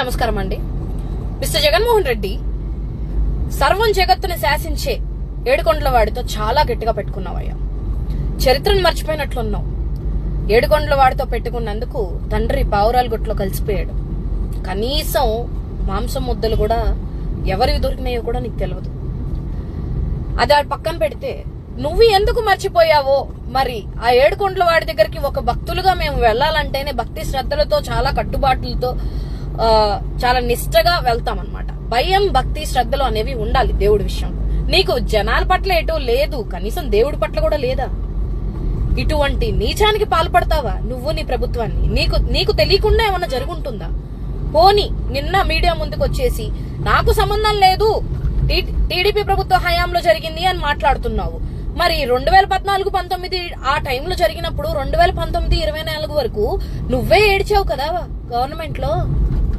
నమస్కారం అండి. మిస్టర్ జగన్మోహన్ రెడ్డి సర్వం జగత్తుని శాసించే ఏడుకొండల వాడితో చాలా గట్టిగా పెట్టుకున్నావయ్యా. చరిత్రను మర్చిపోయినట్లున్నావు. ఏడుకొండల వాడితో పెట్టుకున్నందుకు తండ్రి పావురాల గుట్లో కలిసిపోయాడు. కనీసం మాంసం ముద్దలు కూడా ఎవరికి దొరికినాయో కూడా నీకు తెలియదు. అది ఆ పక్కన పెడితే నువ్వు ఎందుకు మర్చిపోయావో మరి ఆ ఏడుకొండల వాడి దగ్గరికి ఒక భక్తులుగా మేము వెళ్లాలంటేనే భక్తి శ్రద్ధలతో చాలా కట్టుబాట్లతో చాలా నిష్టగా వెళ్తామన్నమాట. భయం భక్తి శ్రద్ధలు అనేవి ఉండాలి దేవుడి విషయం. నీకు జనాల పట్ల ఎటో లేదు, కనీసం దేవుడి పట్ల కూడా లేదా? ఇటువంటి నీచానికి పాల్పడతావా నువ్వు నీ ప్రభుత్వాన్ని? నీకు తెలియకుండా ఏమన్నా జరుగుంటుందా? పోని నిన్న మీడియా ముందుకు వచ్చేసి నాకు సంబంధం లేదు, టీడీపీ ప్రభుత్వ హయాంలో జరిగింది అని మాట్లాడుతున్నావు. మరి 2014-19 ఆ టైంలో జరిగినప్పుడు 2019-24 వరకు నువ్వే ఏడ్చావు కదా గవర్నమెంట్ లో.